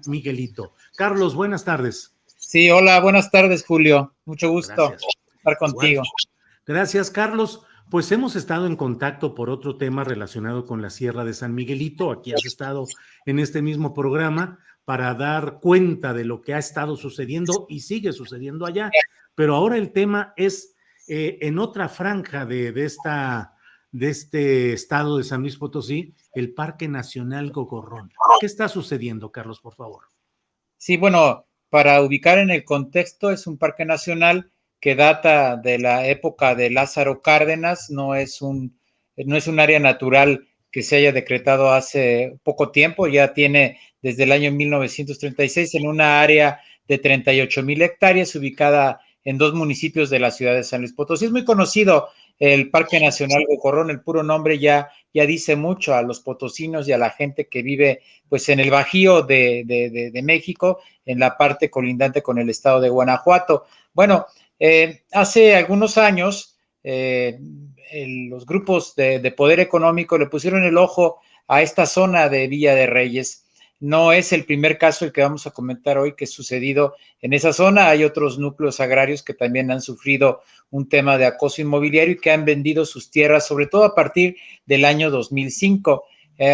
Miguelito. Carlos, buenas tardes. Sí, hola, buenas tardes, Julio. Mucho gusto estar contigo. Igual. Gracias, Carlos. Pues hemos estado en contacto por otro tema relacionado con la Sierra de San Miguelito. Aquí has estado en este mismo programa para dar cuenta de lo que ha estado sucediendo y sigue sucediendo allá. Pero ahora el tema es en otra franja de este estado de San Luis Potosí, el Parque Nacional Gogorrón. ¿Qué está sucediendo, Carlos, por favor? Sí, bueno, para ubicar en el contexto, es un parque nacional que data de la época de Lázaro Cárdenas, no es un área natural que se haya decretado hace poco tiempo, ya tiene desde el año 1936 en una área de 38,000 hectáreas ubicada en 2 municipios de la ciudad de San Luis Potosí. Es muy conocido el Parque Nacional Gogorrón, el puro nombre ya dice mucho a los potosinos y a la gente que vive pues en el Bajío de México, en la parte colindante con el estado de Guanajuato. Bueno, hace algunos años los grupos de poder económico le pusieron el ojo a esta zona de Villa de Reyes. No es el primer caso el que vamos a comentar hoy que ha sucedido en esa zona. Hay otros núcleos agrarios que también han sufrido un tema de acoso inmobiliario y que han vendido sus tierras, sobre todo a partir del año 2005.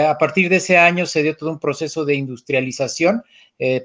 A partir de ese año se dio todo un proceso de industrialización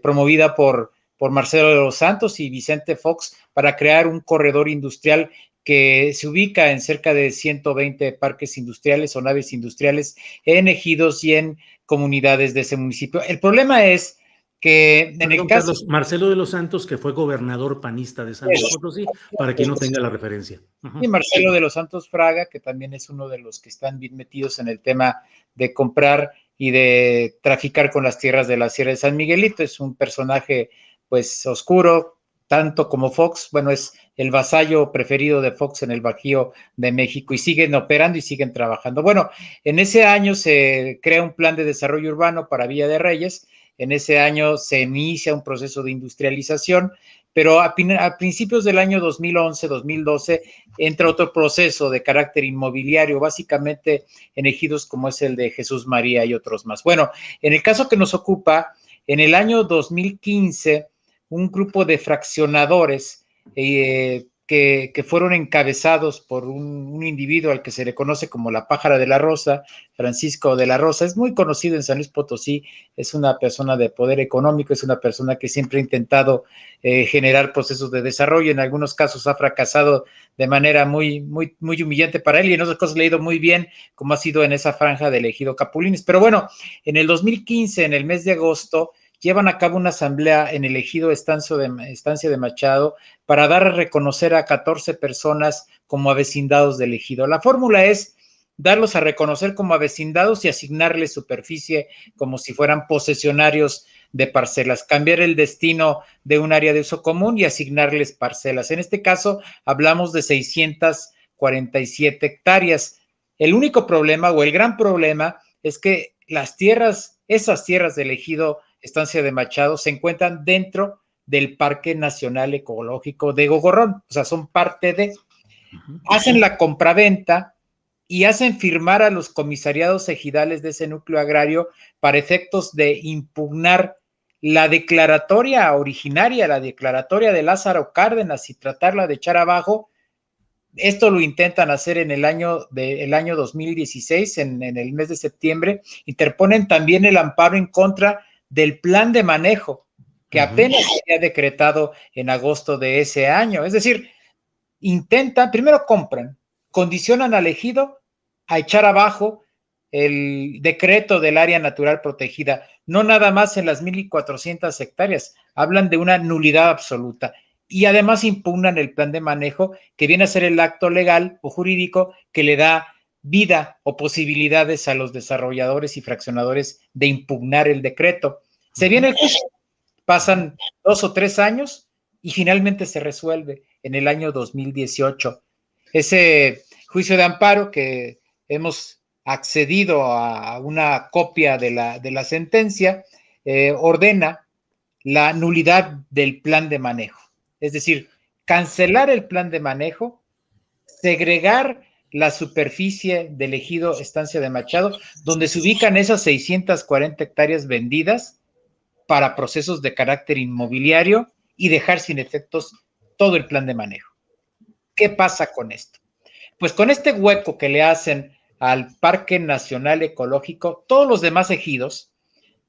promovida por Marcelo de los Santos y Vicente Fox para crear un corredor industrial que se ubica en cerca de 120 parques industriales o naves industriales en ejidos y en comunidades de ese municipio. El problema es que en el caso... Carlos, Marcelo de los Santos, que fue gobernador panista de San Luis Potosí, para quien no tenga la referencia. Y Marcelo de los Santos Fraga, que también es uno de los que están bien metidos en el tema de comprar y de traficar con las tierras de la Sierra de San Miguelito. Es un personaje pues oscuro, tanto como Fox. Bueno, es el vasallo preferido de Fox en el Bajío de México y siguen operando y siguen trabajando. Bueno, en ese año se crea un plan de desarrollo urbano para Villa de Reyes. En ese año se inicia un proceso de industrialización, pero a principios del año 2011, 2012, entra otro proceso de carácter inmobiliario, básicamente en ejidos como es el de Jesús María y otros más. Bueno, en el caso que nos ocupa, en el año 2015, un grupo de fraccionadores que fueron encabezados por un individuo al que se le conoce como la Pájara de la Rosa, Francisco de la Rosa, es muy conocido en San Luis Potosí, es una persona de poder económico, es una persona que siempre ha intentado generar procesos de desarrollo, en algunos casos ha fracasado de manera muy humillante para él y en otras cosas le ha ido muy bien, como ha sido en esa franja del ejido Capulines. Pero bueno, en el 2015, en el mes de agosto, llevan a cabo una asamblea en el ejido Estancia de Machado para dar a reconocer a 14 personas como avecindados del ejido. La fórmula es darlos a reconocer como avecindados y asignarles superficie como si fueran posesionarios de parcelas, cambiar el destino de un área de uso común y asignarles parcelas. En este caso, hablamos de 647 hectáreas. El único problema o el gran problema es que esas tierras del ejido Estancia de Machado se encuentran dentro del Parque Nacional Ecológico de Gogorrón, o sea, son parte de, hacen la compraventa y hacen firmar a los comisariados ejidales de ese núcleo agrario para efectos de impugnar la declaratoria originaria, la declaratoria de Lázaro Cárdenas y tratarla de echar abajo. Esto lo intentan hacer en el año 2016, en el mes de septiembre, interponen también el amparo en contra del plan de manejo que apenas se había decretado en agosto de ese año. Es decir, intentan, primero compran, condicionan al ejido a echar abajo el decreto del área natural protegida, no nada más en las 1,400 hectáreas, hablan de una nulidad absoluta. Y además impugnan el plan de manejo, que viene a ser el acto legal o jurídico que le da vida o posibilidades a los desarrolladores y fraccionadores de impugnar el decreto. Se viene el juicio, pasan 2 o 3 años y finalmente se resuelve en el año 2018. Ese juicio de amparo que hemos accedido a una copia de la sentencia, ordena la nulidad del plan de manejo. Es decir, cancelar el plan de manejo, segregar la superficie del ejido Estancia de Machado, donde se ubican esas 640 hectáreas vendidas, para procesos de carácter inmobiliario y dejar sin efectos todo el plan de manejo. ¿Qué pasa con esto? Pues con este hueco que le hacen al Parque Nacional Ecológico, todos los demás ejidos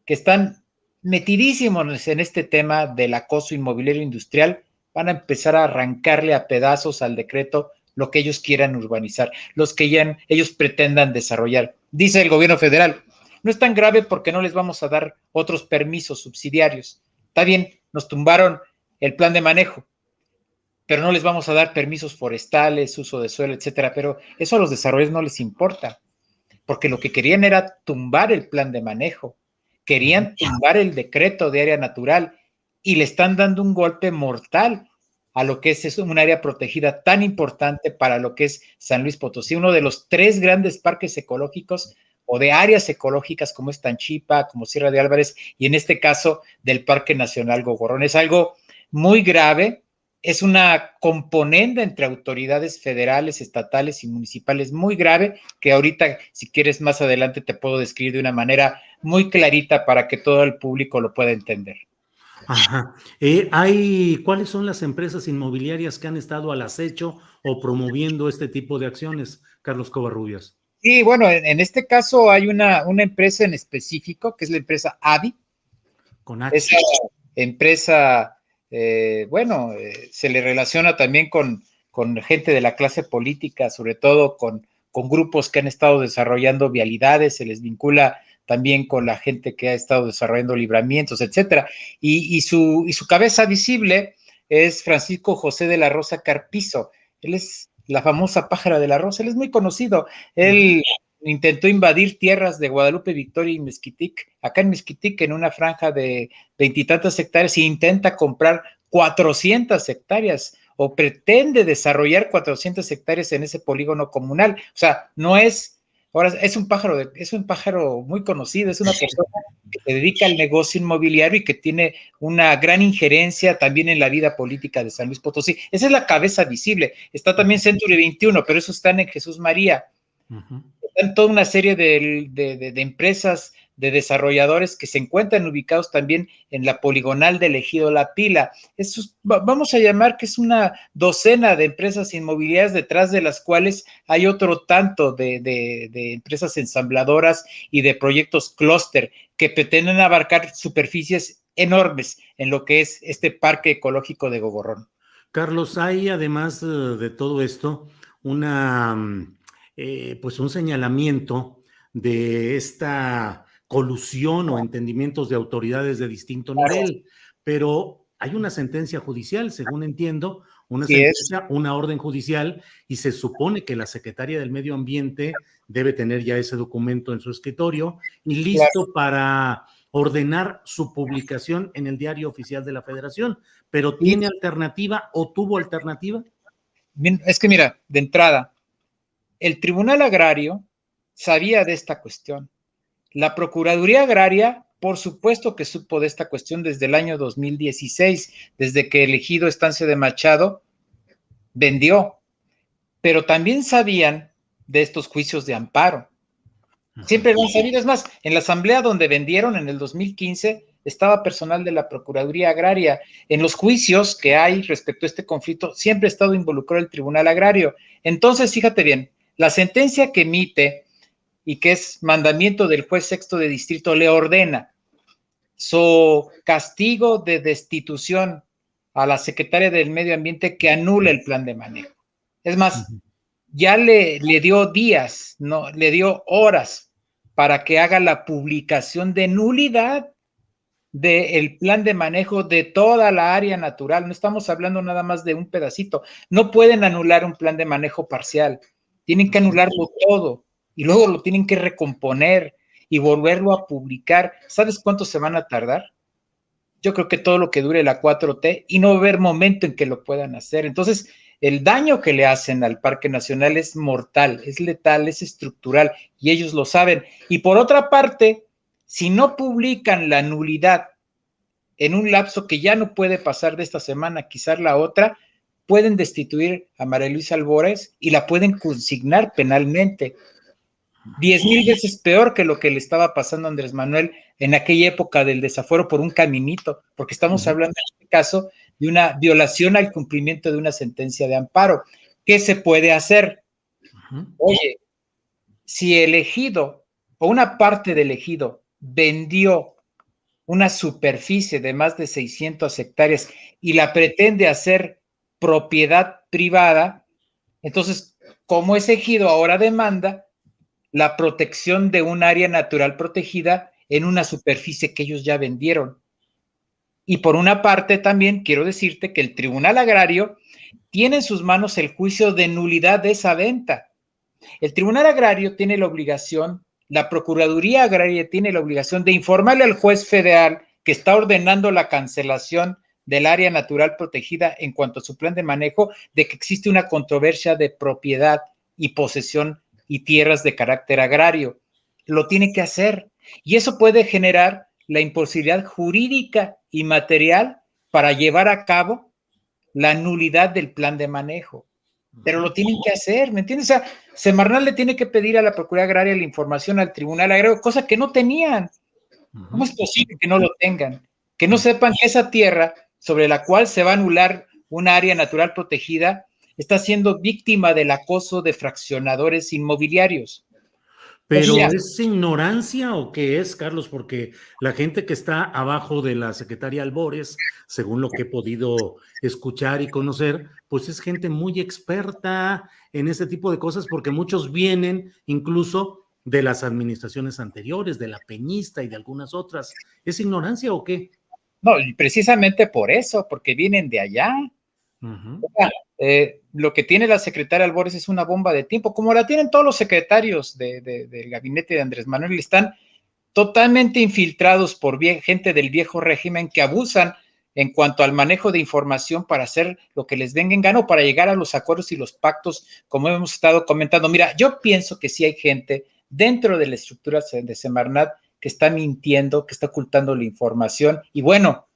que están metidísimos en este tema del acoso inmobiliario industrial van a empezar a arrancarle a pedazos al decreto lo que ellos quieran urbanizar, los que ya ellos pretendan desarrollar. Dice el gobierno federal, no es tan grave porque no les vamos a dar otros permisos subsidiarios. Está bien, nos tumbaron el plan de manejo, pero no les vamos a dar permisos forestales, uso de suelo, etcétera. Pero eso a los desarrolladores no les importa, porque lo que querían era tumbar el plan de manejo, querían tumbar el decreto de área natural y le están dando un golpe mortal a lo que es un área protegida tan importante para lo que es San Luis Potosí, uno de los 3 grandes parques ecológicos o de áreas ecológicas como es Tanchipa, como Sierra de Álvarez, y en este caso del Parque Nacional Gogorrón. Es algo muy grave, es una componenda entre autoridades federales, estatales y municipales muy grave, que ahorita, si quieres, más adelante te puedo describir de una manera muy clarita para que todo el público lo pueda entender. Ajá. ¿Cuáles son las empresas inmobiliarias que han estado al acecho o promoviendo este tipo de acciones, Carlos Covarrubias? Sí, bueno, en este caso hay una empresa en específico, que es la empresa AVI. Con H. Esa empresa, se le relaciona también con gente de la clase política, sobre todo con grupos que han estado desarrollando vialidades, se les vincula también con la gente que ha estado desarrollando libramientos, etcétera. Y su cabeza visible es Francisco José de la Rosa Carpizo. Él es la famosa pájara de la Rosa, él es muy conocido. Él intentó invadir tierras de Guadalupe, Victoria y Mezquitic, acá en Mezquitic, en una franja de 20 y tantas hectáreas, e intenta comprar 400 hectáreas o pretende desarrollar 400 hectáreas en ese polígono comunal. O sea, no es, ahora es un pájaro muy conocido, es una persona que se dedica al negocio inmobiliario y que tiene una gran injerencia también en la vida política de San Luis Potosí. Esa es la cabeza visible. Está también Century 21, pero eso están en Jesús María. Están toda una serie de empresas, de desarrolladores que se encuentran ubicados también en la poligonal del ejido La Pila. Vamos a llamar que es una docena de empresas inmobiliarias detrás de las cuales hay otro tanto de empresas ensambladoras y de proyectos clúster que pretenden abarcar superficies enormes en lo que es este parque ecológico de Gogorrón. Carlos, hay además de todo esto pues un señalamiento de esta colusión o entendimientos de autoridades de distinto nivel, pero hay una sentencia judicial, según entiendo, una orden judicial, y se supone que la Secretaría del Medio Ambiente debe tener ya ese documento en su escritorio y listo para ordenar su publicación en el Diario Oficial de la Federación, pero ¿tiene alternativa o tuvo alternativa? Es que mira, de entrada, el Tribunal Agrario sabía de esta cuestión. La Procuraduría Agraria, por supuesto que supo de esta cuestión desde el año 2016, desde que el ejido Estancia de Machado vendió, pero también sabían de estos juicios de amparo. Siempre lo han sabido. Es más, en la asamblea donde vendieron en el 2015 estaba personal de la Procuraduría Agraria. En los juicios que hay respecto a este conflicto siempre ha estado involucrado el Tribunal Agrario. Entonces, fíjate bien, la sentencia que emite y que es mandamiento del juez sexto de distrito le ordena su castigo de destitución a la secretaria del Medio Ambiente que anule el plan de manejo. Es más, ya le dio días, no, le dio horas para que haga la publicación de nulidad del plan de manejo de toda la área natural. No estamos hablando nada más de un pedacito. No pueden anular un plan de manejo parcial. Tienen que anularlo todo y luego lo tienen que recomponer y volverlo a publicar. ¿Sabes cuánto se van a tardar? Yo creo que todo lo que dure la 4T y no va a haber momento en que lo puedan hacer. Entonces, el daño que le hacen al Parque Nacional es mortal, es letal, es estructural y ellos lo saben. Y por otra parte, si no publican la nulidad en un lapso que ya no puede pasar de esta semana, quizás la otra, pueden destituir a María Luisa Albores y la pueden consignar penalmente. 10,000 veces peor que lo que le estaba pasando a Andrés Manuel en aquella época del desafuero por un caminito, porque estamos hablando en este caso de una violación al cumplimiento de una sentencia de amparo. ¿Qué se puede hacer? Oye, si el ejido o una parte del ejido vendió una superficie de más de 600 hectáreas y la pretende hacer propiedad privada, entonces, como ese ejido ahora demanda la protección de un área natural protegida en una superficie que ellos ya vendieron. Y por una parte también quiero decirte que el Tribunal Agrario tiene en sus manos el juicio de nulidad de esa venta. El Tribunal Agrario tiene la obligación, la Procuraduría Agraria tiene la obligación de informarle al juez federal que está ordenando la cancelación del área natural protegida en cuanto a su plan de manejo, de que existe una controversia de propiedad y posesión y tierras de carácter agrario. Lo tiene que hacer. Y eso puede generar la imposibilidad jurídica y material para llevar a cabo la nulidad del plan de manejo. Pero lo tienen que hacer, ¿me entiendes? O sea, Semarnat le tiene que pedir a la Procuraduría Agraria la información al Tribunal Agrario, cosa que no tenían. ¿Cómo es posible que no lo tengan? Que no sepan que esa tierra sobre la cual se va a anular un área natural protegida está siendo víctima del acoso de fraccionadores inmobiliarios. Pero Entonces, ¿es ignorancia o qué es, Carlos? Porque la gente que está abajo de la secretaria Albores, según lo que he podido escuchar y conocer, pues es gente muy experta en este tipo de cosas, porque muchos vienen incluso de las administraciones anteriores, de la Peñista y de algunas otras. ¿Es ignorancia o qué? no, y precisamente por eso, porque vienen de allá. Lo que tiene la secretaria Albores es una bomba de tiempo, como la tienen todos los secretarios del gabinete de Andrés Manuel, están totalmente infiltrados por gente del viejo régimen que abusan en cuanto al manejo de información para hacer lo que les venga en gano, para llegar a los acuerdos y los pactos, como hemos estado comentando. Mira, yo pienso que sí hay gente dentro de la estructura de Semarnat que está mintiendo, que está ocultando la información, y bueno,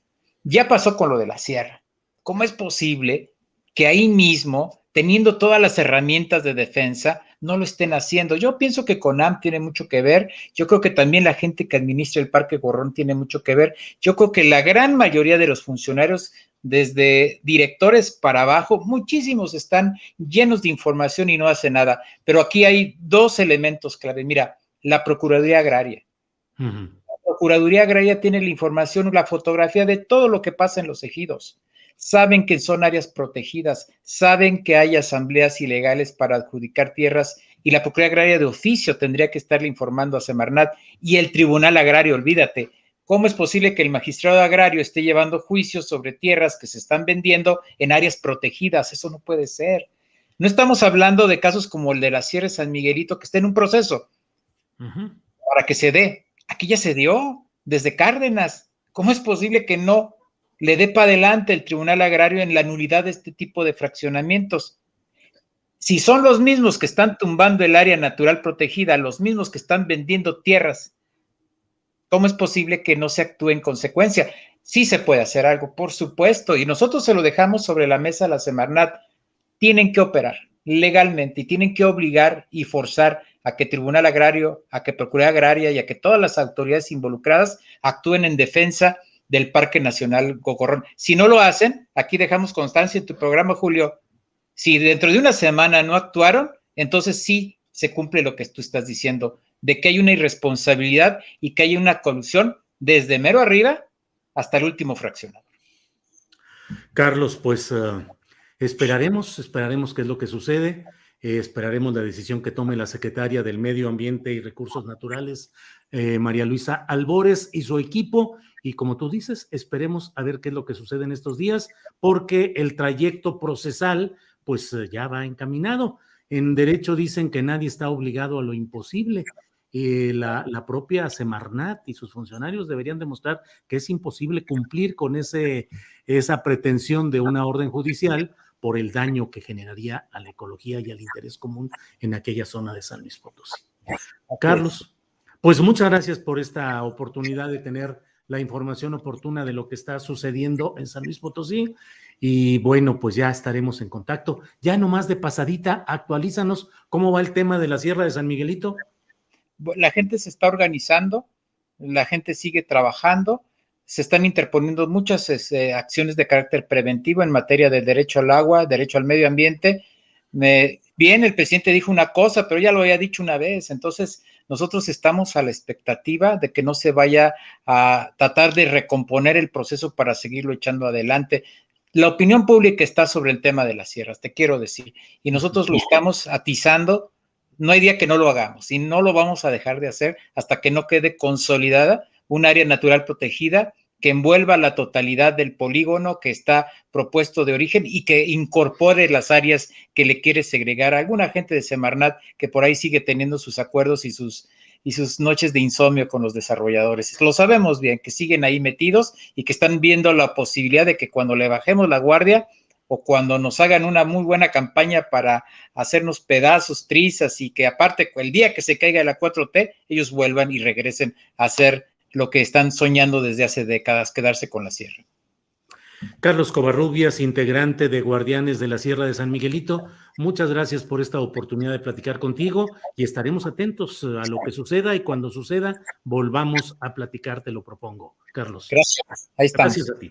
ya pasó con lo de la sierra. ¿Cómo es posible que ahí mismo, teniendo todas las herramientas de defensa, no lo estén haciendo? Yo pienso que CONAM tiene mucho que ver, yo creo que también la gente que administra el Parque Gorrón tiene mucho que ver, yo creo que la gran mayoría de los funcionarios, desde directores para abajo, muchísimos están llenos de información y no hacen nada, pero aquí hay dos elementos clave. Mira, la Procuraduría Agraria. La Procuraduría Agraria tiene la información, la fotografía de todo lo que pasa en los ejidos. Saben que son áreas protegidas, saben que hay asambleas ilegales para adjudicar tierras y la Procuraduría Agraria de oficio tendría que estarle informando a Semarnat y el Tribunal Agrario, olvídate. ¿Cómo es posible que el magistrado agrario esté llevando juicios sobre tierras que se están vendiendo en áreas protegidas? Eso no puede ser. No estamos hablando de casos como el de la Sierra de San Miguelito, que está en un proceso para que se dé. Aquí ya se dio, desde Cárdenas. ¿Cómo es posible que no le dé para adelante el Tribunal Agrario en la nulidad de este tipo de fraccionamientos? Si son los mismos que están tumbando el área natural protegida, los mismos que están vendiendo tierras, ¿cómo es posible que no se actúe en consecuencia? Sí se puede hacer algo, por supuesto, y nosotros se lo dejamos sobre la mesa a la Semarnat. Tienen que operar legalmente y tienen que obligar y forzar a que Tribunal Agrario, a que Procuraduría Agraria y a que todas las autoridades involucradas actúen en defensa del Parque Nacional Gorrón. Si no lo hacen, aquí dejamos constancia en tu programa, Julio, si dentro de una semana no actuaron, entonces sí se cumple lo que tú estás diciendo, de que hay una irresponsabilidad y que hay una colusión desde mero arriba hasta el último fraccionado. Carlos, pues esperaremos qué es lo que sucede, esperaremos la decisión que tome la secretaria del Medio Ambiente y Recursos Naturales, María Luisa Albores y su equipo, y como tú dices, esperemos a ver qué es lo que sucede en estos días, porque el trayecto procesal pues ya va encaminado. En derecho dicen que nadie está obligado a lo imposible. La propia Semarnat y sus funcionarios deberían demostrar que es imposible cumplir con esa pretensión de una orden judicial por el daño que generaría a la ecología y al interés común en aquella zona de San Luis Potosí. Carlos, pues muchas gracias por esta oportunidad de tener la información oportuna de lo que está sucediendo en San Luis Potosí. Y bueno, pues ya estaremos en contacto. Ya nomás de pasadita, actualízanos cómo va el tema de la Sierra de San Miguelito. La gente se está organizando, la gente sigue trabajando, se están interponiendo muchas acciones de carácter preventivo en materia de derecho al agua, derecho al medio ambiente. Bien, el presidente dijo una cosa, pero ya lo había dicho una vez, entonces nosotros estamos a la expectativa de que no se vaya a tratar de recomponer el proceso para seguirlo echando adelante. La opinión pública está sobre el tema de las sierras, te quiero decir, y nosotros lo estamos atizando. No hay día que no lo hagamos y no lo vamos a dejar de hacer hasta que no quede consolidada un área natural protegida que envuelva la totalidad del polígono que está propuesto de origen y que incorpore las áreas que le quiere segregar a alguna gente de Semarnat que por ahí sigue teniendo sus acuerdos y sus noches de insomnio con los desarrolladores. Lo sabemos bien, que siguen ahí metidos y que están viendo la posibilidad de que cuando le bajemos la guardia o cuando nos hagan una muy buena campaña para hacernos pedazos, trizas, y que aparte el día que se caiga la 4T, ellos vuelvan y regresen a hacer lo que están soñando desde hace décadas, quedarse con la sierra. Carlos Covarrubias, integrante de Guardianes de la Sierra de San Miguelito, muchas gracias por esta oportunidad de platicar contigo y estaremos atentos a lo que suceda, y cuando suceda volvamos a platicar, te lo propongo, Carlos. Gracias, ahí estamos. Gracias a ti.